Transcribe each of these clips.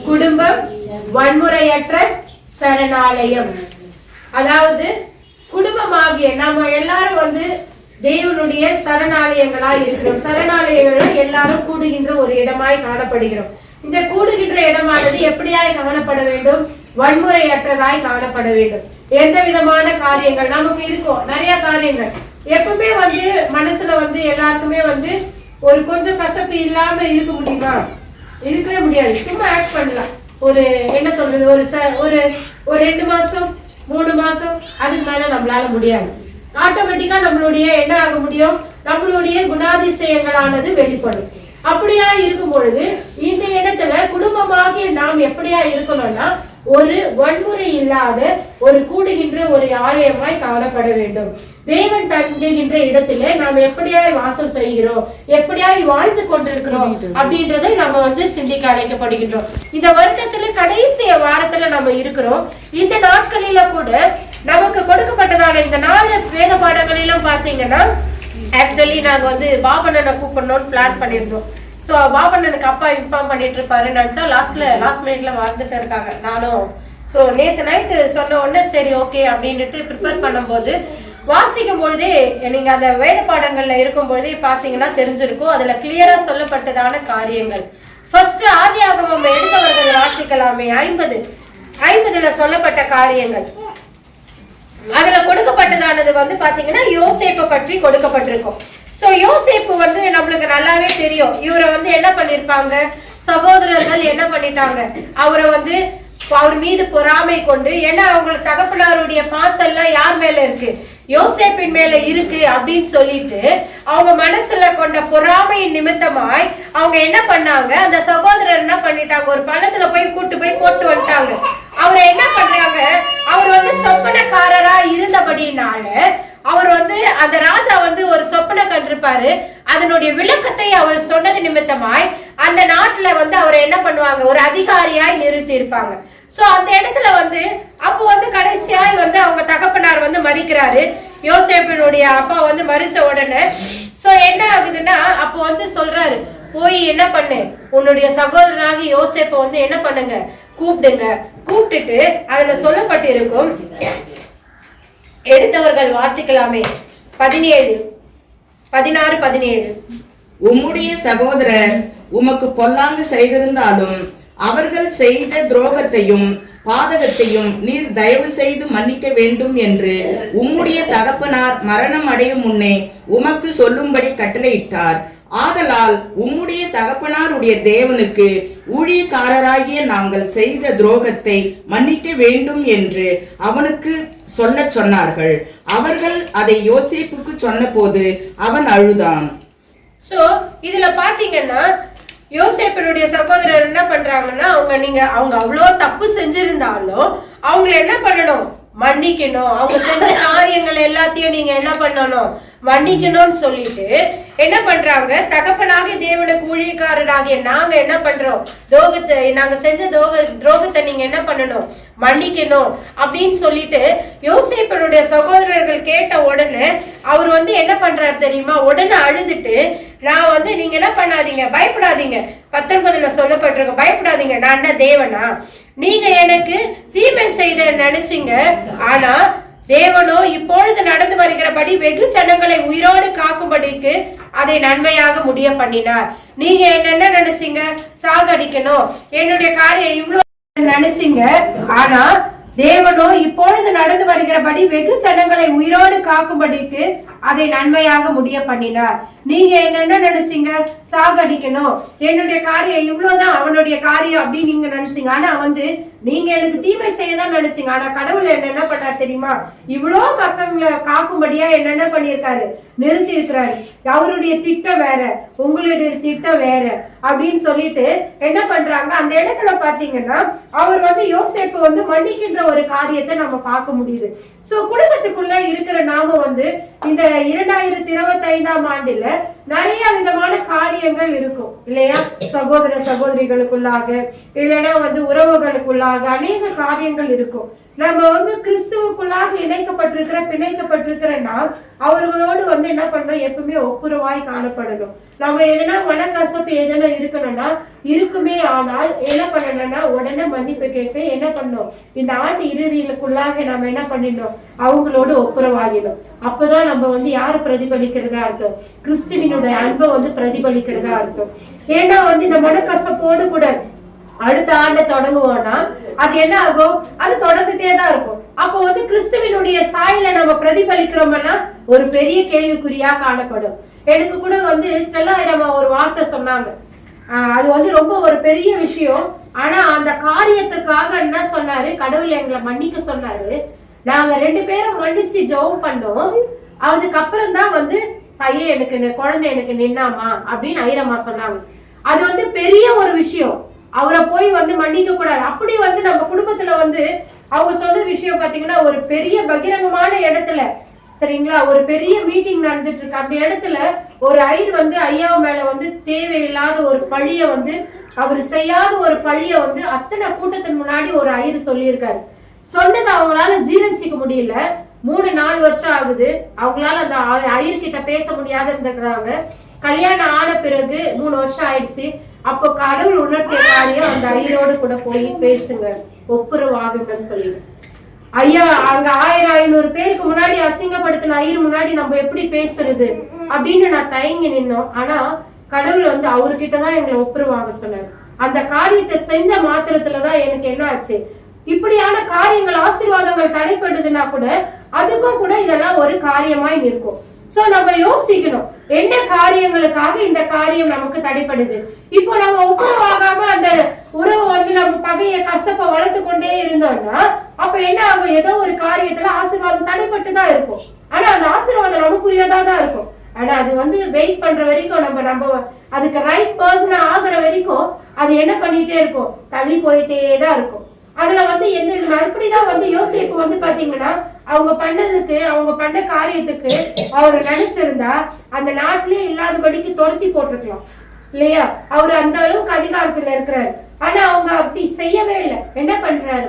குடும்பம் வன்முறையற்ற சரணாலயம். அதாவது குடும்பமாகிய நம்ம எல்லாரும் வந்து தேவனுடைய சரணாலயங்களா இருக்கிறோம். சரணாலயங்கள் எல்லாரும் கூடுகின்ற ஒரு இடமாய் காணப்படுகிறோம். இந்த கூடுகின்ற இடமானது எப்படியாய் காணப்பட வேண்டும்? வன்முறையற்றதாய் காணப்பட வேண்டும். எந்த விதமான காரியங்கள் நமக்கு இருக்கும், நிறைய காரியங்கள் எப்பவுமே வந்து மனசுல வந்து எல்லாருக்குமே வந்து ஒரு கொஞ்சம் கசப்பு இல்லாம இருக்க முடியுமா? இருக்கவே முடியாது. சும்மா ஆக்ட் பண்ணலாம். ஒரு என்ன சொல்றது, ஒரு 2 மாசம் 3 மாசம் அதுக்கு மேல நம்மளால முடியாது. ஆட்டோமேட்டிக்கா நம்மளுடைய என்ன ஆக முடியும்? நம்மளுடைய குணாதிசயங்களானது வெளிப்படும். அப்படியா இருக்கும் பொழுது இந்த இடத்துல குடும்பமாகிய நாம் எப்படியா இருக்கணும்னா ஒரு வன்முறை இல்லாத ஒரு கூடுகின்ற ஒரு ஆலயமாய் காணப்பட வேண்டும். தேவன் தங்குகின்ற இடத்துல நாம் எப்படியாய் வாசம் செய்கிறோம், எப்படியாய் வாழ்ந்து கொண்டிருக்கிறோம் அப்படின்றதை நம்ம வந்து சிந்திக்க அழைக்கப்படுகின்றோம். இந்த வருடத்துல கடைசி வாரத்துல நம்ம இருக்கிறோம். இந்த நாட்களில கூட நமக்கு கொடுக்கப்பட்டதான இந்த 4 வேத பாடங்களிலும் பாத்தீங்கன்னா ஆக்சுவலி நாங்க வந்து பாபண்ணனை கூப்பிடணும்னு பிளான் பண்ணிருந்தோம். ஸோ பாபண்ணனுக்கு அப்பா இன்ஃபார்ம் பண்ணிட்டு இருப்பாருன்னு நினைச்சா லாஸ்ட் மினிட்ல மறந்துட்டு இருக்காங்க நானும். ஸோ நேற்று நைட்டு சொன்ன உடனே சரி ஓகே அப்படின்ட்டு ப்ரிப்பேர் பண்ணும்போது வாசிக்கும் பொழுதே நீங்க அந்த வேத பாடங்கள்ல இருக்கும் பொழுதே பாத்தீங்கன்னா தெரிஞ்சிருக்கும். அதுல கிளியரா சொல்லப்பட்டதான காரியங்கள். ஃபர்ஸ்ட் ஆதியாகமம் எடுத்தவர்கள் வாசிக்கலாமே. 50 சொல்லப்பட்ட காரியங்கள். அதுல கொடுக்கப்பட்டதானது வந்து பாத்தீங்கன்னா யோசேப்பை பற்றி கொடுக்கப்பட்டிருக்கும். சோ யோசேப்பு வந்து நம்மளுக்கு நல்லாவே தெரியும். இவரை வந்து என்ன பண்ணிருப்பாங்க, சகோதரர்கள் என்ன பண்ணிட்டாங்க, அவரை வந்து அவர் மீது பொறாமை கொண்டு, ஏன்னா அவங்களுக்கு தகப்பனாருடைய பாசம் எல்லாம் யார் மேல இருக்கு, யோசேப்பின் மேல இருக்கு அப்படின்னு சொல்லிட்டு அவங்க மனசுல கொண்ட பொறாமையின் நிமித்தமாய் அவங்க என்ன பண்ணாங்க, அந்த சகோதரர் என்ன பண்ணிட்டாங்க, ஒரு பள்ளத்துல போய் கூட்டு போய் போட்டு வந்துட்டாங்க. அவரை என்ன பண்றாங்க, அவர் வந்து சொப்பனக்காரரா இருந்தபடினால அவர் வந்து அந்த ராஜா வந்து ஒரு சொப்பனை கண்டிருப்பாரு. அதனுடைய விளக்கத்தை அவர் சொன்னது நிமித்தமாய் அந்த நாட்டுல வந்து அவரை என்ன பண்ணுவாங்க, ஒரு அதிகாரியாய் நிறுத்தி இருப்பாங்க. சோ அந்த இடத்துல வந்து அப்போ வந்து கடைசியாய் வந்து அவங்க தகப்பனார் வந்து மறிக்கிறாரு. யோசேப்பினுடைய அப்பா வந்து மறிச்ச உடனே சோ என்ன ஆகுதுன்னா அப்போ வந்து சொல்றாரு, போய் என்ன பண்ணு, உன்னுடைய சகோதரனாகி யோசேப்பை வந்து என்ன பண்ணுங்க, கூப்பிடுங்க. கூப்பிட்டுட்டு அதுல சொல்லப்பட்டிருக்கும், எடுத்தவர்கள் வாசிக்கலாமே 16-17. உம்முடைய சகோதரர் உமக்கு பொல்லாங்கு செய்திருந்தாலும் அவர்கள் செய்த துரோகத்தையும் பாதகத்தையும் நீர் தயவு செய்து மன்னிக்க வேண்டும் என்று உம்முடைய தகப்பனார் மரணம் அடையும் முன்னே உமக்கு சொல்லும்படி கட்டளையிட்டார். ஆதலால் உம்முடைய தகப்பனாருடைய தேவனுக்கு ஊழியக்காரராகிய நாங்கள் செய்த துரோகத்தை மன்னிக்க வேண்டும் என்று அவனுக்கு சொல்ல சொன்னார்கள். அவர்கள் அதை யோசேப்புக்கு சொன்ன போது அவன் அழுதான். சோ இதுல பாத்தீங்கன்னா யோசேப்பினுடைய சகோதரர் என்ன பண்றாங்கன்னா, அவங்க அவ்வளோ தப்பு செஞ்சிருந்தாலும் அவங்களை என்ன பண்ணணும், மன்னிக்கணும். அவங்க செஞ்ச காரியங்கள் எல்லாத்தையும் நீங்க என்ன பண்ணணும், மன்னிக்கணும்னு சொல்லிட்டு என்ன பண்றாங்க, தகப்பனாகிய தேவனுக்கு ஊழியக்காரராகிய நாங்க என்ன பண்றோம், நாங்க செஞ்ச துரோகத்தை நீங்க என்ன பண்ணணும், மன்னிக்கணும் அப்படின்னு சொல்லிட்டு யோசேப்பினுடைய சகோதரர்கள் கேட்ட உடனே அவர் வந்து என்ன பண்றாரு தெரியுமா, உடனே அழுதுட்டு நான் வந்து நீங்க என்ன பண்ணாதீங்க, பயப்படாதீங்க. 19 சொல்லப்பட்டிருக்க, பயப்படாதீங்க, நான் என்ன தேவனா, நீங்க எனக்கு தீமை செய்த நினைச்சீங்க, ஆனா தேவனோ இப்பொழுது நடந்து வருகிறபடி வெகு ஜனங்களை உயிரோடு காக்கும்படிக்கு அதை நன்மையாக முடிய பண்ணினார். நீங்க என்ன நினைச்சீங்க, சாகடிக்கணும், என்னுடைய காரியம் இவ்வளவு நினைச்சீங்க, ஆனா தேவனோ இப்பொழுது நடந்து வருகிறபடி வெகு ஜனங்களை உயிரோடு காக்கும்படிக்கு அதை நன்மையாக முடிய பண்ணினார். நீங்க என்ன நினைச்சீங்க, சாகடிக்கணும், என்னுடைய காரியம் இவ்வளவுதான் அவனுடைய காரியம் அப்படின்னு நீங்க நினைச்சீங்க, ஆனா வந்து நீங்க எனக்கு தீமை செய்யதான் நினைச்சீங்க, ஆனா கடவுள் என்ன பண்ணார் தெரியுமா, இவ்வளோ மக்களை காக்கும்படியா என்ன பண்ணியிருக்காரு, நிறுத்தி இருக்கிறாரு. அவருடைய திட்டம் வேற, உங்களுடைய திட்டம் வேற அப்படின்னு சொல்லிட்டு என்ன பண்றாங்க, அந்த இடத்துல பாத்தீங்கன்னா அவர் வந்து யோசேப்பு வந்து மன்னிக்கின்ற ஒரு காரியத்தை நம்ம பார்க்க முடியுது. சோ குடும்பத்துக்குள்ள இருக்கிற நாம வந்து இந்த 2025ஆம் ஆண்டுல நிறைய விதமான காரியங்கள் இருக்கும் இல்லையா, சகோதர சகோதரிகளுக்குள்ளாக இல்லைன்னா வந்து உறவுகளுக்குள்ளாக அநேக காரியங்கள் இருக்கும். நம்ம வந்து கிறிஸ்துவுக்குள்ளாக பிணைக்கப்பட்டிருக்கிற நாம் அவர்களோடு வந்து என்ன பண்ணணும், எப்பவுமே ஒப்புரவாய் காணப்படணும். நம்ம எதனா மனக்கசப்பு எதனா இருக்கணும்னா இருக்குமே, ஆனால் என்ன பண்ணணும்னா உடனே மன்னிப்பு கேட்டு என்ன பண்ணணும், இந்த ஆண்டு இறுதிக்குள்ளாக நம்ம என்ன பண்ணிடணும், அவங்களோடு ஒப்புரவாகிடும். அப்பதான் நம்ம வந்து யாரு பிரதிபலிக்கிறதா அர்த்தம், கிறிஸ்துவினுடைய அன்பை வந்து பிரதிபலிக்கிறதா அர்த்தம். ஏன்னா வந்து இந்த மனக்கசப்போடு கூட அடுத்த ஆண்டை தொடங்குவோம்னா அது என்ன ஆகும், அது தொடர்ந்துட்டே தான் இருக்கும். அப்போ வந்து கிறிஸ்துவினுடைய சாயலை நம்ம பிரதிபலிக்கிறோம்னா ஒரு பெரிய கேள்விக்குறியா காணப்படும். எனக்கு கூட வந்து ஸ்டெல்லா ஐரம்மா ஒரு வார்த்தை சொன்னாங்க, அது வந்து ரொம்ப ஒரு பெரிய விஷயம். ஆனா அந்த காரியத்துக்காக என்ன சொன்னாரு, கடவுள் எங்களை மன்னிக்க சொன்னாரு. நாங்க 2 பேரும் மன்னிச்சு ஜெபம் பண்ணோம். அதுக்கப்புறம் தான் வந்து பையன் எனக்கு குழந்தை எனக்கு நின்னாமா அப்படின்னு ஐரம்மா சொன்னாங்க. அது வந்து பெரிய ஒரு விஷயம். அவரை போய் வந்து மன்னிக்க கூடாது. அப்படி வந்து நம்ம குடும்பத்துல வந்து அவங்க சொன்ன விஷயம் பாத்தீங்கன்னா ஒரு பெரிய பகிரங்கமான இடத்துல, சரிங்களா, ஒரு பெரிய மீட்டிங் நடந்துட்டு இருக்கு. அந்த இடத்துல ஒரு ஐயர் வந்து ஐயா மேல வந்து தேவையில்லாத ஒரு பழிய வந்து அவர் செய்யாத ஒரு பழிய வந்து அத்தனை கூட்டத்தின் முன்னாடி ஒரு ஐயர் சொல்லியிருக்காரு. சொன்னது அவங்களால ஜீரணிச்சிக்க முடியல. 3-4 வருஷம் ஆகுது. அவங்களால அந்த ஐயர்கிட்ட பேச முடியாத இருந்துக்கிறாங்க. கல்யாணம் ஆன பிறகு 3 வருஷம் ஆயிடுச்சு. அப்போ கடவுள் உணர்த்திய காரியம், அந்த ஐயரோடு கூட போய் பேசுங்க, ஒப்புரவாகுங்கன்னு சொல்லிடு. ஐயா அங்க 1000-500 பேருக்கு முன்னாடி அசிங்கப்படுத்தின ஐயர் முன்னாடி நம்ம எப்படி பேசுறது அப்படின்னு நான் தயங்கி நின்னோம். ஆனா கடவுள் வந்து அவர்கிட்டதான் எங்களை ஒப்புரவாக சொன்னார். அந்த காரியத்தை செஞ்ச மாத்திரத்துலதான் எனக்கு என்ன ஆச்சு, இப்படியான காரியங்கள் ஆசீர்வாதங்கள் தடைப்படுதுன்னா கூட அதுக்கும் கூட இதெல்லாம் ஒரு காரியமாய் நிற்கும். சோ நம்ம யோசிக்கணும், என்ன காரியங்களுக்காக இந்த காரியம் நமக்கு தடைப்படுது. இப்போ நம்ம ஒப்புரவாகாம அந்த உறவு வந்து நம்ம பகைய கசப்பை வளர்த்து கொண்டே இருந்தோம்னா அப்ப என்ன ஆகும், ஏதோ ஒரு காரியத்துல ஆசீர்வாதம் தடைப்பட்டு தான் இருக்கும். ஆனா அந்த ஆசீர்வாதம் நமக்குரியதா தான் இருக்கும். ஆனா அது வந்து வெயிட் பண்ற வரைக்கும் நம்ம அதுக்கு ரைட் பர்சனா ஆகுற வரைக்கும் அது என்ன பண்ணிட்டே இருக்கும், தள்ளி போயிட்டே தான் இருக்கும். அதுல வந்து எந்த அப்படிதான் வந்து யோசிப்பு வந்து பாத்தீங்கன்னா அவங்க பண்ண காரியத்துக்கு அவர் நினைச்சிருந்தா அந்த நாட்டிலே இல்லாதபடிக்கு துரத்தி போட்டிருக்கலாம் இல்லையா. அவர் அந்த அளவுக்கு அதிகாரத்துல இருக்கிறாரு. ஆனா அவங்க அப்படி செய்யவே இல்லை. என்ன பண்றாரு,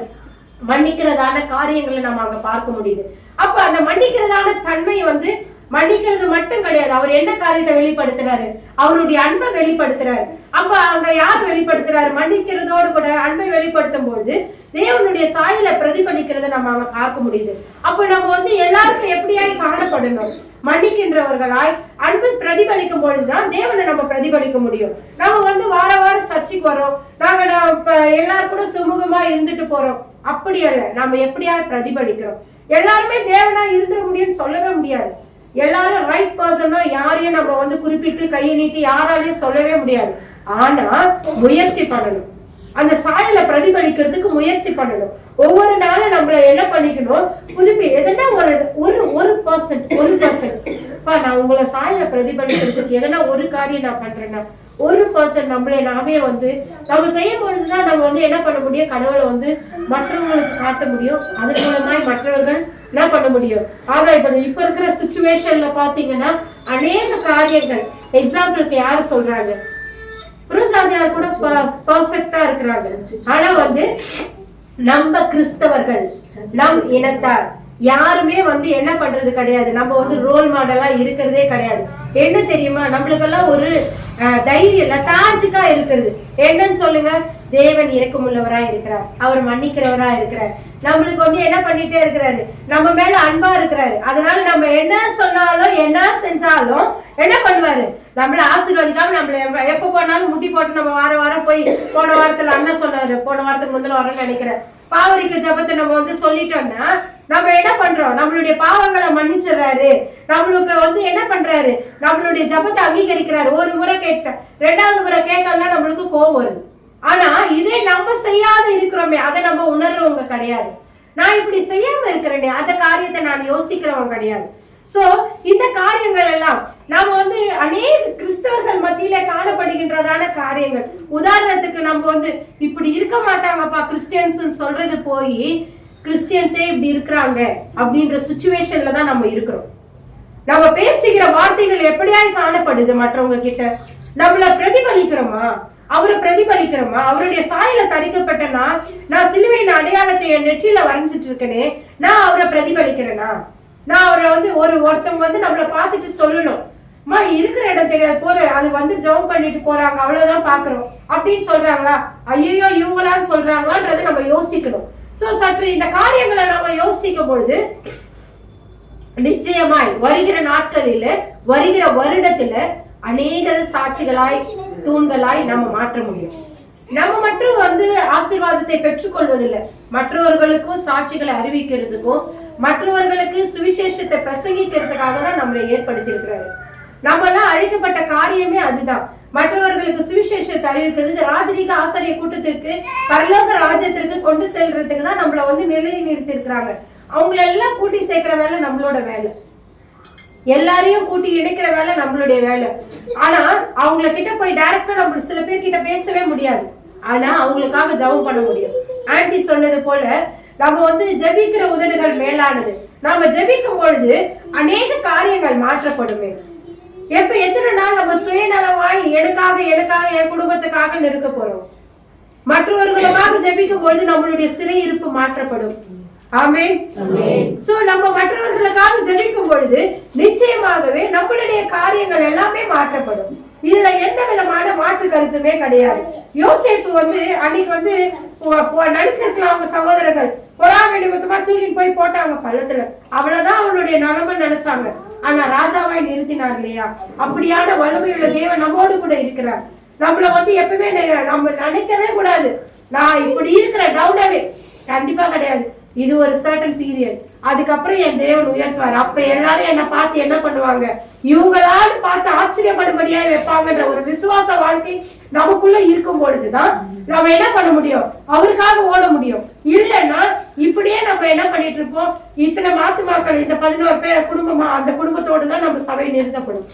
மன்னிக்கிறதான காரியங்களை நம்ம அங்க பார்க்க முடியுது. அப்ப அந்த மன்னிக்கிறதான தன்மை வந்து மன்னிக்கிறது மட்டும் கிடையாது, அவர் என்ன காரியத்தை வெளிப்படுத்துறாரு, அவருடைய அன்பை வெளிப்படுத்துறாரு. அப்ப அங்க யார் வெளிப்படுத்துறாரு, மன்னிக்கிறதோடு கூட அன்பை வெளிப்படுத்தும் பொழுது தேவனுடைய சாயலை பிரதிபலிக்கிறத நம்ம அங்க பார்க்க முடியுது. அப்ப நம்ம வந்து எல்லாருக்கும் எப்படியாய் காணப்படணும், மன்னிக்கின்றவர்களாய் அன்பை பிரதிபலிக்கும் பொழுதுதான் தேவனை நம்ம பிரதிபலிக்க முடியும். நம்ம வந்து வார வாரம் சர்ச்சைக்கு வரோம், நாங்க எல்லாரும் கூட சுமூகமா இருந்துட்டு போறோம், அப்படி அல்ல. நம்ம எப்படியாய் பிரதிபலிக்கிறோம். எல்லாருமே தேவனா இருந்துட முடியும்னு சொல்லவே முடியாது. எல்லாரும் ரைட் பர்சனா யாரையும் நம்ம வந்து குறிப்பிட்டு கையை நீட்டி யாராலையும் சொல்லவே முடியாது. ஆனா முயற்சி பண்ணணும், அந்த சாயலை பிரதிபலிக்கிறதுக்கு முயற்சி பண்ணணும். ஒவ்வொரு நாளும் நம்மள என்ன பண்ணிக்கணும், எதனா ஒரு பர்சன்ட் நான் உங்களை சாயலை பிரதிபலிக்கிறதுக்கு எதனா ஒரு காரியம் நான் பண்றேன்னா 1% நம்மளே நாமே வந்து நம்ம செய்யும் பொழுதுதான் நம்ம வந்து என்ன பண்ண முடியும், கடவுளை வந்து மற்றவங்களுக்கு காட்ட முடியும். அது மூலமாய் மற்றவர்கள் என்ன பண்ண முடியும். ஆனா இப்ப இருக்கிற சிச்சுவேஷன்ல பாத்தீங்கன்னா அநேக காரியங்கள், எக்ஸாம்பிளுக்கு யாரு சொல்றாங்க, புறஜாதியார் கூட பர்ஃபெக்டா இருக்கிறாங்க. ஆனா வந்து நம்ம கிறிஸ்தவர்கள் நம் இனத்தார் யாருமே வந்து என்ன பண்றது கிடையாது. நம்ம வந்து ரோல் மாடலா இருக்கிறதே கிடையாது. என்ன தெரியுமா, நம்மளுக்கெல்லாம் ஒரு தைரியம் லதாஜிக்கா இருக்கிறது. என்னன்னு சொல்லுங்க, தேவன் இரக்கமுள்ளவரா இருக்கிறார், அவர் மன்னிக்கிறவரா இருக்கிறார். நம்மளுக்கு வந்து என்ன பண்ணிட்டே இருக்கிறாரு, நம்ம மேல அன்பா இருக்கிறாரு. அதனால நம்ம என்ன சொன்னாலும் என்ன செஞ்சாலும் என்ன பண்ணுவாரு, நம்மள ஆசீர்வதிக்காம நம்மள எப்ப போனாலும் முட்டி போட்டு நம்ம வாரம் போய் போன வாரத்துல அண்ணன் சொன்னாரு, போன வாரத்துக்கு முதல்ல வரேன்னு நினைக்கிறேன், பாவரிக்க ஜபத்தை நம்ம வந்து சொல்லிட்டோம்னா நம்ம என்ன பண்றோம், நம்மளுடைய பாவங்களை மன்னிச்சிடறாரு. நம்மளுக்கு வந்து என்ன பண்றாரு, நம்மளுடைய ஜபத்தை அங்கீகரிக்கிறாரு. ஒரு முறை கேட்க, 2வது முறை கேட்கலாம் நம்மளுக்கு கோபம் வருது. ஆனா இதே நம்ம செய்யாத இருக்கிறோமே அதை நம்ம உணர்றவங்க கிடையாது. நான் இப்படி செய்யாம இருக்கிறேனே அந்த காரியத்தை நான் யோசிக்கிறவங்க கிடையாது. சோ இந்த காரியங்கள் எல்லாம் நாம வந்து அநேக கிறிஸ்தவர்கள் மத்தியில காணப்படுகின்றதான காரியங்கள். உதாரணத்துக்கு நம்ம வந்து இப்படி இருக்க மாட்டாங்கப்பா கிறிஸ்டியன்ஸ் சொல்றது போய் கிறிஸ்டியன்ஸே இப்படி இருக்கிறாங்க அப்படின்ற சிச்சுவேஷன்ல தான் நம்ம இருக்கிறோம். நம்ம பேசுகிற வார்த்தைகள் எப்படியாய் காணப்படுது, மற்றவங்க கிட்ட நம்மள பிரதிபலிக்கிறோமா, அவரை பிரதிபலிக்கிறோமா? அவருடைய சாயல தரிக்கப்பட்டனா, நான் சிலுவையின் அடையாளத்தை என் நெற்றியில வரைஞ்சிட்டு இருக்கேனே, நான் அவரை பிரதிபலிக்கிறேனா? நான் அவரை வந்து ஒருத்தவங்க வந்து நம்மளை பார்த்துட்டு சொல்லணும், அம்மா இருக்கிற இடம் தெரியாது போற, அது வந்து ஜெபம் பண்ணிட்டு போறாங்க அவ்வளவுதான் பாக்குறோம் அப்படின்னு சொல்றாங்களா, ஐயோ இவங்களான்னு சொல்றாங்களான்றது நம்ம யோசிக்கணும். சோ சற்று இந்த காரியங்களை நம்ம யோசிக்கும் பொழுது நிச்சயமாய் வருகிற நாட்களில, வருகிற வருடத்துல அநேக சாட்சிகளாய், தூண்களாய் நம்ம மாற்ற முடியும். நம்ம மட்டும் வந்து ஆசீர்வாதத்தை பெற்றுக்கொள்வதில்லை, மற்றவர்களுக்கும் சாட்சிகளை அறிவிக்கிறதுக்கும் மற்றவர்களுக்கு சுவிசேஷத்தை பிரசங்கிக்கிறதுக்காக தான் நம்மளை ஏற்படுத்தி இருக்கிறாரு. நம்ம எல்லாம் அழைக்கப்பட்ட காரியமே அதுதான், மற்றவர்களுக்கு சுவிசேஷத்தை அறிவிக்கிறதுக்கு, ராஜரீக ஆசாரிய கூட்டத்திற்கு, பரலோக ராஜ்யத்திற்கு கொண்டு செல்றதுக்கு தான் நம்மள வந்து நிலையை நிறுத்தி இருக்கிறாங்க. அவங்களெல்லாம் கூட்டி சேர்க்கிற வேலை நம்மளோட வேலை, எல்லாரையும் கூட்டி இணைக்கிற வேலை நம்மளுடைய வேலை. ஆனா அவங்கள கிட்ட போய் டைரக்டா நம்ம சில பேர் கிட்ட பேசவே முடியாது, ஆனா அவங்களுக்காக ஜெபம் பண்ண முடியும். ஆன்டி சொன்னது போல நம்ம வந்து ஜெபிக்கிற உதடுகள் மேலானது. நாம ஜெபிக்கும் பொழுது அநேக காரியங்கள் மாற்றப்படுமே. எப்ப எத்தனை நாள் நம்ம சுயநலமாய் எனக்காக என் குடும்பத்துக்காக நிற்க போறோம்? மற்றவர்களுக்காக ஜெபிக்கும் பொழுது நம்மளுடைய சிறையிருப்பு மாற்றப்படும். ஆமென். சோ நம்ம மற்றவர்களுக்காக ஜெபிக்கும் பொழுது நிச்சயமாகவே நம்மளுடைய காரியங்கள் எல்லாமே மாற்றப்படும். இதுல எந்த விதமான மாற்று கருத்துமே கிடையாது. யோசேப்பு வந்து அன்னைக்கு வந்து நினைச்சிருக்கலாம், அவங்க சகோதரர்கள் பொறாமை நிமித்தமா தூக்கி போய் போட்டாங்க பள்ளத்துல, அவ்வளவுதான் அவளுடைய நிலைமை நினைச்சாங்க. ஆனா ராஜாவாய் நிறுத்தினார் இல்லையா? அப்படியான வல்லமையுள்ள தேவன் நம்மோடு கூட இருக்கிறார். நம்மள வந்து எப்பவுமே நம்ம நினைக்கவே கூடாது நான் இப்படி இருக்கிற, டவுனாவே கண்டிப்பா கிடையாது. இது ஒரு சர்டன் பீரியட், அதுக்கப்புறம் என் தேவன் உயர்த்துவார். அப்ப எல்லாரும் என்ன பார்த்து என்ன பண்ணுவாங்க, இவங்களால பார்த்து ஆச்சரியப்படும்படியா வைப்பாங்கன்ற ஒரு விசுவாச வாழ்க்கை நமக்குள்ள இருக்கும் பொழுதுதான் நம்ம என்ன பண்ண முடியும், அவருக்காக ஓட முடியும். இல்லைன்னா இப்படியே நம்ம என்ன பண்ணிட்டு இருப்போம், இத்தனை மாத்துமாக்கள், இந்த 11 பேர் குடும்பமா, அந்த குடும்பத்தோடு தான் நம்ம சபை நிறுத்தப்படும்.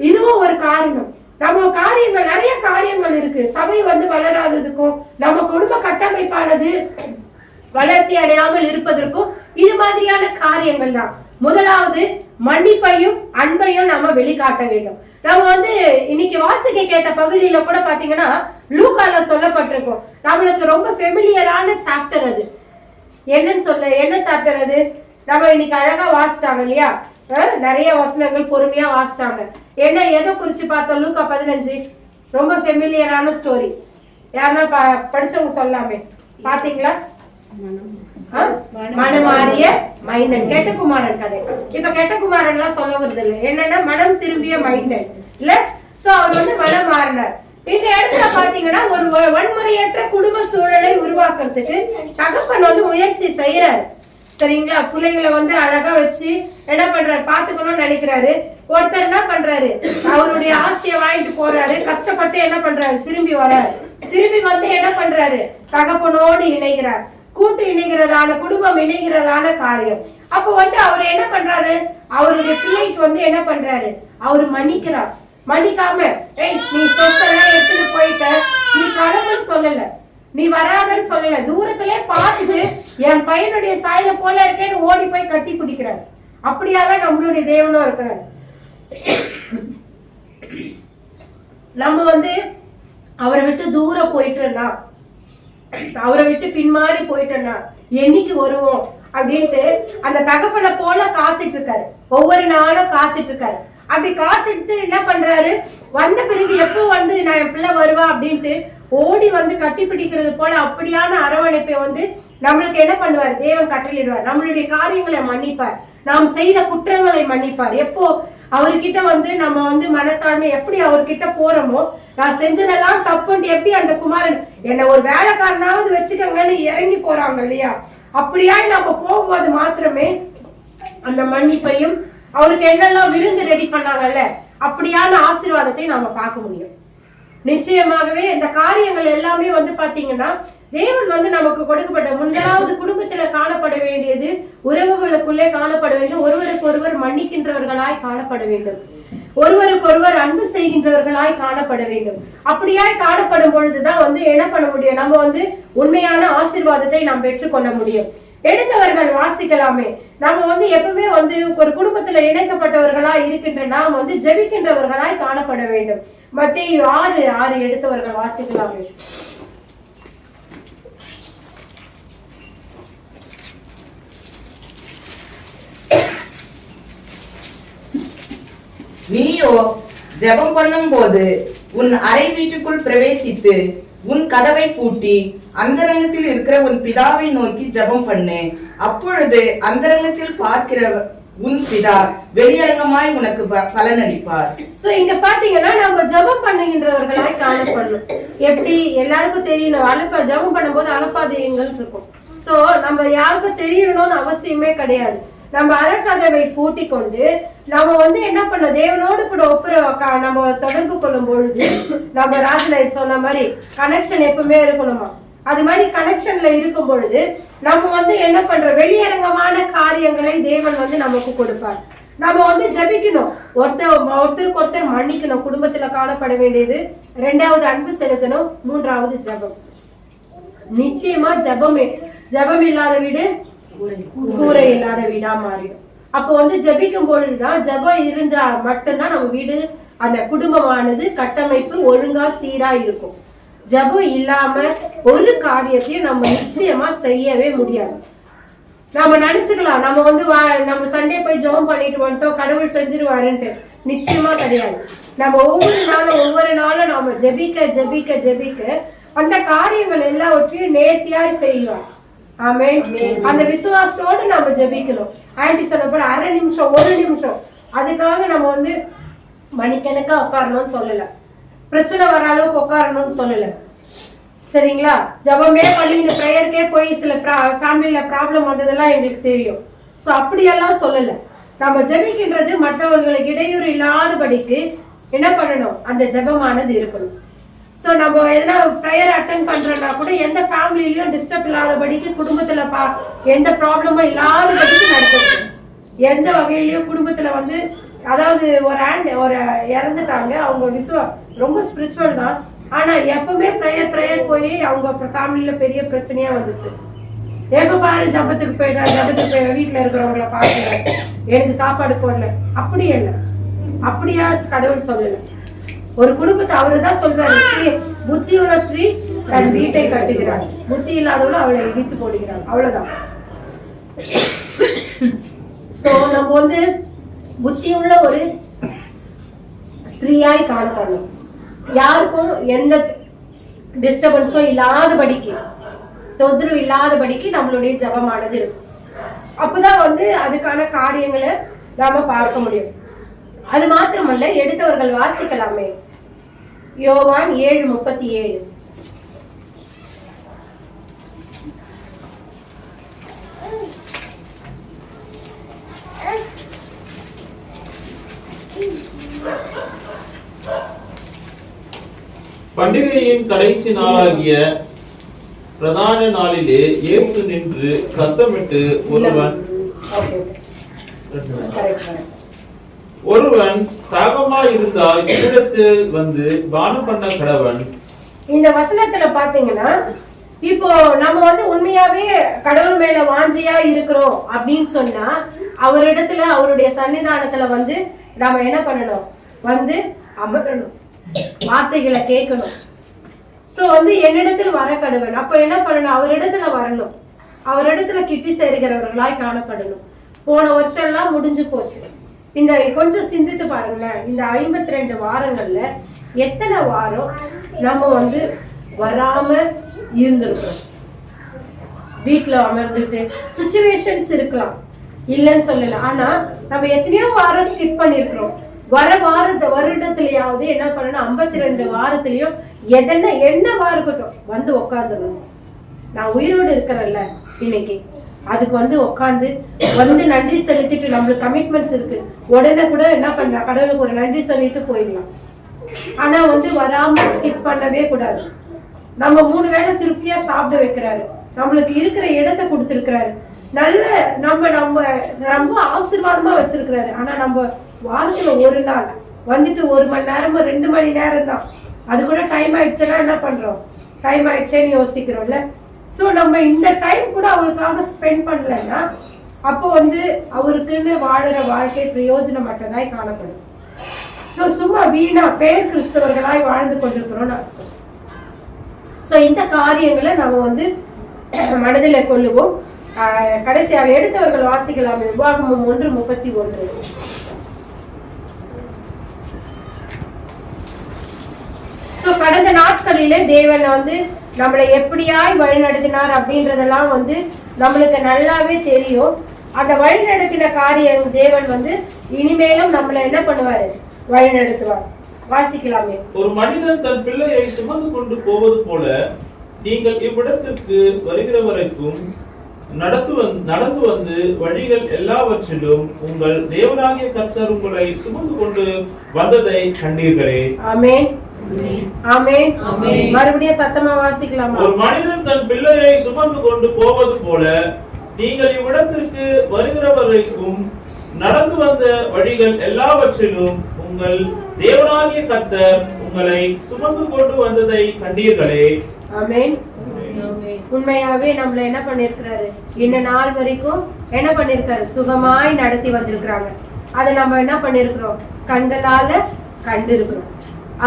இதுவும் ஒரு காரணம். நம்ம காரியங்கள், நிறைய காரியங்கள் இருக்கு. சபை வந்து வளராததுக்கும் நம்ம குடும்ப கட்டமைப்பானது வளர்ச்சி அடையாமல் இருப்பதற்கும் இது மாதிரியான காரியங்கள் தான். முதலாவது மன்னிப்பையும் அன்பையும் நம்ம வெளிக்காட்ட வேண்டும். நம்ம வந்து இன்னைக்கு வாசிக்க கேட்ட பகுதியில கூட பாத்தீங்கன்னா லூக்கால சொல்லப்பட்டிருக்கும், நம்மளுக்கு ரொம்ப ஃபெமிலியரான சாப்டர் அது. என்ன சாப்டர் அது? நம்ம இன்னைக்கு அழகா வாசிச்சாங்க இல்லையா? நிறைய வசனங்கள் பொறுமையா வாசிச்சாங்க. எதை குறிச்சு பார்த்தோம்? லூக்கா 15. ரொம்ப ஃபெமிலியரான ஸ்டோரி. யாருன்னா படிச்சவங்க சொல்லாமே, பாத்தீங்களா? மனமாறிய மைந்தன், கெட்டகுமாரன் கதை. இப்ப கெட்டகுமாரன் எல்லாம் சொல்லுவது இல்லை, என்னன்னா மனம் திரும்பிய மைந்தன் இல்ல. சோ அவர் வந்து மனம் மாறினார். இந்த இடத்துல பாத்தீங்கன்னா ஒரு வன்முறையற்ற குடும்ப சூழலை உருவாக்குறதுக்கு தகப்பன் வந்து முயற்சி செய்யறாரு. சரிங்களா? பிள்ளைங்களை வந்து அழகா வச்சு என்ன பண்றாரு, பாத்துக்கணும்னு நினைக்கிறாரு. ஒருத்தர் என்ன பண்றாரு, அவருடைய ஆசையை வாங்கிட்டு போறாரு, கஷ்டப்பட்டு என்ன பண்றாரு, திரும்பி வர்றாரு. திரும்பி வந்து என்ன பண்றாரு, தகப்பனோடு இணைகிறார். கூட்டு இணைகிறதான, குடும்பம் இணைகிறதான காரியம். அப்ப வந்து அவர் என்ன பண்றாரு, அவருடைய பிள்ளைக்கு வந்து என்ன பண்றாரு, அவரு மன்னிக்கிறார். மன்னிக்காம, நீ சொத்தெல்லாம் எடுத்துட்டு போயிட்ட, நீ கடவுள்னு சொல்லல, நீ வராதன்னு சொல்லல, தூரத்திலே பார்த்துட்டு என் பையனுடைய சாயல போல இருக்கேன்னு ஓடி போய் கட்டி பிடிக்கிறார். அப்படியாதான் நம்மளுடைய தேவனும் இருக்கிறார். நம்ம வந்து அவரை விட்டு தூரம் போயிட்டோம்னா, அவரை விட்டு பின்மாறி போயிட்டோம்னா என்னைக்கு வருவோம் அப்படின்ட்டு அந்த தகப்பனை போல காத்துட்டு இருக்காரு. ஒவ்வொரு நாளும் காத்துட்டு இருக்காரு. அப்படி காத்துட்டு என்ன பண்றாரு, வந்த பிறகு எப்போ வந்து நான் என் பிள்ளை வருவா அப்படின்ட்டு ஓடி வந்து கட்டி பிடிக்கிறது போல அப்படியான அரவணைப்பை வந்து நம்மளுக்கு என்ன பண்ணுவார், தேவன் கட்டளையிடுவார். நம்மளுடைய காரியங்களை மன்னிப்பார், நாம் செய்த குற்றங்களை மன்னிப்பார். எப்போ அவர்கிட்ட வந்து நம்ம வந்து மனத்தாழ்மை எப்படி அவர்கிட்ட போறோமோ, நான் செஞ்சதெல்லாம் தப்புன்ட்டு எப்படி அந்த குமாரன் என்ன ஒரு வேலைக்காரனாவது வச்சுக்கங்கன்னு இறங்கி போறாங்க இல்லையா, அப்படியா நம்ம போகும்போது மாத்திரமே அந்த மன்னிப்பையும் அவருக்கு என்னெல்லாம் விருந்து ரெடி பண்ணாங்கல்ல அப்படியான ஆசீர்வாதத்தை நாம பார்க்க முடியும். நிச்சயமாகவே இந்த காரியங்கள் எல்லாமே வந்து பாத்தீங்கன்னா தேவன் வந்து நமக்கு கொடுக்கப்பட்ட முதலாவது குடும்பத்துல காணப்பட வேண்டியது, உறவுகளுக்குள்ளே காணப்பட வேண்டும். ஒருவருக்கு ஒருவர் மன்னிக்கின்றவர்களாய் காணப்பட வேண்டும், ஒருவருக்கு ஒருவர் அன்பு செய்கின்றவர்களாய் காணப்பட வேண்டும். அப்படியாய் காணப்படும் பொழுதுதான் வந்து என்ன பண்ண முடியும், நம்ம வந்து உண்மையான ஆசீர்வாதத்தை நாம் பெற்றுக்கொள்ள முடியும். எடுத்தவர்கள் வாசிக்கலாமே. நம்ம வந்து எப்பவுமே வந்து ஒரு குடும்பத்துல இணைக்கப்பட்டவர்களா இருக்கின்ற நாம் வந்து ஜெபிக்கின்றவர்களாய் காணப்பட வேண்டும். மத்தேயு 6:6 எடுத்தவர்கள் வாசிக்கலாமே. நீயோ ஜெபம் பண்ணும் போது உன் அறை வீட்டுக்குள் பிரவேசித்து உன் கதவை பூட்டி அந்தரங்கத்தில் இருக்கிற உன் பிதாவை நோக்கி ஜெபம் பண்ணு. அப்பொழுது அந்தரங்கத்தில் பார்க்கிற உன் பிதா வெளியரங்கமாய் உனக்கு பலனளிப்பார். சோ இங்க பாத்தீங்கன்னா நம்ம ஜெபம் பண்ணுகின்றவர்களாய் காணப்படணும். எப்படி எல்லாருக்கும் தெரியணும், ஜெபம் பண்ணும்போது அலப்பாதையங்கள் இருக்கும். சோ நம்ம யாருக்கும் தெரியணும்னு அவசியமே கிடையாது. நம்ம அறக்கதவை பூட்டி கொண்டு நம்ம வந்து என்ன பண்ண தேவனோடு கூட நம்ம தொடர்பு கொள்ளும் பொழுது நம்ம ராஜநாயர் சொன்ன மாதிரி கனெக்ஷன் எப்பவுமே இருக்கணுமா. அது மாதிரி கனெக்ஷன்ல இருக்கும் பொழுது நம்ம வந்து என்ன பண்ற வெளியரங்கமான காரியங்களை தேவன் வந்து நமக்கு கொடுப்பார். நம்ம வந்து ஜபிக்கணும், ஒருத்தருக்கு ஒருத்தர் மன்னிக்கணும். குடும்பத்துல காணப்பட வேண்டியது. 2வது அன்பு செலுத்தணும். 3வது ஜபம். நிச்சயமா ஜபம் இல்லாத வீடு கூரை இல்லாத வீடா மாறிடும். அப்போ வந்து ஜபிக்கும் பொழுதுதான், ஜபம் இருந்தா மட்டும்தான் நம்ம வீடு அந்த குடும்பமானது கட்டமைப்பு ஒழுங்கா சீரா இருக்கும். ஜபம் இல்லாம ஒரு காரியத்தையும் நம்ம நிச்சயமா செய்யவே முடியாது. நம்ம நினைச்சுக்கலாம் நம்ம வந்து நம்ம சண்டே போய் ஜெபம் பண்ணிட்டு வந்துட்டோம் கடவுள் செஞ்சிருவாருன்ட்டு. நிச்சயமா கிடையாது. நம்ம ஒவ்வொரு நாளும் நாம ஜெபிக்க அந்த காரியங்கள் எல்லாவற்றையும் நேர்த்தியாய் செய்வார். ஆமென். அந்த விசுவாசத்தோடு நம்ம ஜெபிக்கணும். ஆன்டி சொன்ன போல 1/2 நிமிஷம் 1 நிமிஷம் அதுக்காக நம்ம வந்து மணிக்கணக்கா உட்காரணும்னு சொல்லல, பிரச்சனை வர அளவுக்கு உட்காரணும்னு சொல்லல. சரிங்களா? ஜபமே பண்ணிட்டு ப்ரேயருக்கே போய் சில ஃபேமிலியில ப்ராப்ளம் வந்ததெல்லாம் எங்களுக்கு தெரியும். ஸோ அப்படியெல்லாம் சொல்லல. நம்ம ஜபிக்கின்றது மற்றவர்களுக்கு இடையூறு இல்லாதபடிக்கு என்ன பண்ணணும், அந்த ஜபமானது இருக்கணும். ஸோ நம்ம எதனா ப்ரேயர் அட்டன் பண்றோம்னா கூட எந்த ஃபேமிலிலையும் டிஸ்டர்ப் இல்லாதபடிக்கு, குடும்பத்துல எந்த ப்ராப்ளமும் இல்லாதபடிக்கு நடக்கணும். எந்த வகையிலயும் குடும்பத்துல வந்து அதாவது ஒரு இறந்துட்டாங்க, அவங்க ரொம்ப ஸ்பிரிச்சுவல் தான், ஆனா எப்பவுமே ப்ரேயர் போய் அவங்க ஃபேமிலியில பெரிய பிரச்சனையா வந்துச்சு. எப்ப பாரு ஜபத்துக்கு போயிடுறேன் வீட்டுல இருக்கிறவங்கள பாக்குறேன், எனக்கு சாப்பாடு போடல. அப்படி இல்லை, அப்படியா கடவுள் சொல்லல. ஒரு குடும்பத்தை அவருதான் சொல்றாரு, புத்தியுள்ள ஸ்ரீ தன் வீட்டை கட்டுகிறாள், புத்தி இல்லாதவளும் அவளை இடித்து போடுகிறாள். அவ்வளவுதான். சோ நம்ம வந்து புத்தியுள்ள ஒரு ஸ்திரீயாய் காணப்படணும். யாருக்கும் எந்த டிஸ்டர்பன்ஸும் இல்லாதபடிக்கு, தொந்தரவு இல்லாதபடிக்கு நம்மளுடைய ஜபமானது இருக்கும். அப்பதான் வந்து அதுக்கான காரியங்களை நாம பார்க்க முடியும். அது மாத்திரமல்ல, எடுத்தவர்கள் வாசிக்கலாமே. யோவான் 7:37. பண்டிகையின் கடைசி நாளாகிய பிரதான நாளிலே இயேசு நின்று சத்தமிட்டு ஒருவன் தாகமாய் இருந்தால் என்னிடத்தில் வந்து பானம் பண்ண கடவன். இந்த வசனத்துல பாத்தீங்கன்னா, இப்போ நம்ம வந்து உண்மையாவே கடவுள் மேல வாஞ்சியா இருக்கிறோம் அப்படின்னு சொன்னா, அவரிடத்துல அவருடைய சன்னிதானத்துல வந்து நாம என்ன பண்ணணும், வந்து அமரணும், வார்த்தைகளை கேட்கணும். சோ வந்து என்னிடத்துல வர கடவன். அப்ப என்ன பண்ணணும், அவரிடத்துல வரணும், அவரிடத்துல கிட்டி சேருகிறவர்களாய் காணப்படணும். போன வருஷம் எல்லாம் முடிஞ்சு போச்சு. இந்த கொஞ்சம் சிந்தித்து பாருங்களேன், இந்த 52 வாரங்கள்ல எத்தனை வாரம் நம்ம வந்து வராம இருந்திருக்கோம். வீட்டுல அமர்ந்துட்டு சுச்சுவேஷன்ஸ் இருக்கலாம், இல்லைன்னு சொல்லல, ஆனா நம்ம எத்தனையோ வாரம் ஸ்கிப் பண்ணிருக்கிறோம். வருடத்திலேயாவது என்ன பண்ணணும், 52 வாரத்திலயும் என்னவா இருக்கட்டும் வந்து உட்காந்துடணும். நான் உயிரோடு இருக்கிறேன்ல இன்னைக்கு, அதுக்கு வந்து உட்காந்து வந்து நன்றி செலுத்திட்டு, நம்மளுக்கு கமிட்மெண்ட்ஸ் இருக்கு, உடனே கூட என்ன பண்ணலாம், கடவுளுக்கு ஒரு நன்றி சொல்லிட்டு போயிடலாம். ஆனா வந்து வராம ஸ்கிப் பண்ணவே கூடாது. நம்ம 3 வேளை திருப்தியா சாப்பிட வைக்கிறாரு, நம்மளுக்கு இருக்கிற இடத்தை கொடுத்துருக்கிறாரு, நல்ல நம்ம ரொம்ப ஆசீர்வாதமா வச்சிருக்கிறாரு. ஆனா நம்ம வாரத்துல ஒரு நாள் வந்துட்டு 1 மணி நேரமோ 2 மணி நேரம் தான், அது கூட டைம் ஆயிடுச்சுன்னா என்ன பண்றோம், டைம் ஆயிடுச்சேன்னு யோசிக்கிறோம்ல. ஸோ நம்ம இந்த டைம் கூட அவருக்காக ஸ்பெண்ட் பண்ணலன்னா அப்போ வந்து அவருக்குன்னு வாழுற வாழ்க்கை பிரயோஜனமற்றதாய் காணப்படும். ஸோ சும்மா வீணா பேர் கிறிஸ்தவர்களாய் வாழ்ந்து கொண்டிருக்கிறோம்னு அர்த்தம். ஸோ இந்த காரியங்களை நம்ம வந்து மனதில் கொள்ளுவோம். கடைசியாக எடுத்தவர்கள் வாசிக்கலாம். உபாகமம் 1:31. ஸோ கடந்த நாட்களிலே தேவன் வந்து நம்மளை எப்படியாய் வழிநடத்தினார் அப்படின்றதெல்லாம் வந்து நம்மளுக்கு நல்லாவே தெரியும். அந்த வழிநடத்தின காரியம் தேவன் வந்து இனிமேலும் நம்மளை என்ன பண்ணுவாரு, வழிநடத்துவார். வாசிக்கலாமே. ஒரு மனிதன் தன் பிள்ளையை சுமந்து கொண்டு போவது போல நீங்கள் இவ்விடத்திற்கு வருகிற வரைக்கும் நடந்து வந்து வழிகள் எல்லாவற்றிலும் உங்கள் தேவனாகிய கர்த்தர் உங்களை சுமந்து கொண்டு வந்ததை கண்டீர்களே. ஆமென், ஆமென், ஆமென். மறுபடியும் சத்தமா வாசிக்கலாமா? ஒரு மனிதன் தன் பிள்ளையை சுமந்து கொண்டு போவது போல நீங்கள் இவ்விடத்திற்கு வருகிற வரைக்கும் நடந்து வந்த வழிகள் எல்லாவற்றிலும் உங்கள் தேவனாகிய கர்த்தர் உங்களை சுமந்து கொண்டு வந்ததை கண்டீர்களே. ஆமென். உண்மையாவே நம்மள என்ன பண்ணிருக்கிறாரு, இந்த நாள் வரைக்கும் என்ன பண்ணிருக்காரு, சுகமாய் நடத்தி வந்திருக்கிறாங்க. அதை நம்ம என்ன பண்ணிருக்கிறோம், கண்களால கண்டு இருக்கிறோம்.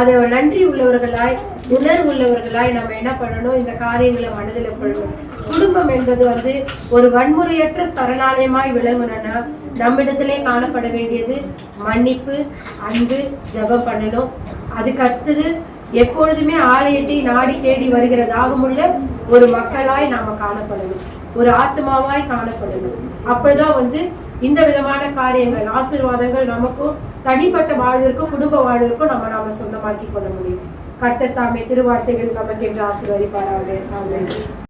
அதை நன்றி உள்ளவர்களாய் உணர்வு உள்ளவர்களாய் நம்ம என்ன பண்ணணும், இந்த காரியங்களை மனதில் கொள்ளணும். குடும்பம் என்பது வந்து ஒரு வன்முறையற்ற சரணாலயமாய் விளங்கணும்னா நம்மிடத்திலே காணப்பட வேண்டியது மன்னிப்பு, அன்பு, ஜெபம் பண்ணணும். அதுக்கு அடுத்தது எப்பொழுதுமே ஆலயத்தை நாடி தேடி வருகிற தாகமுள்ள ஒரு மக்களாய் நாம காணப்படணும், ஒரு ஆத்மாவாய் காணப்படணும். அப்பதான் வந்து இந்த விதமான காரியங்கள், ஆசீர்வாதங்கள் நமக்கும் தனிப்பட்ட வாழ்விற்கும் குடும்ப வாழ்விற்கும் நாம சொந்தமாக்கி கொள்ள முடியும். கர்த்தர் தாமே திருவார்த்தைகள் நமக்கு என்று ஆசீர்வதிப்பாராக. ஆமென்.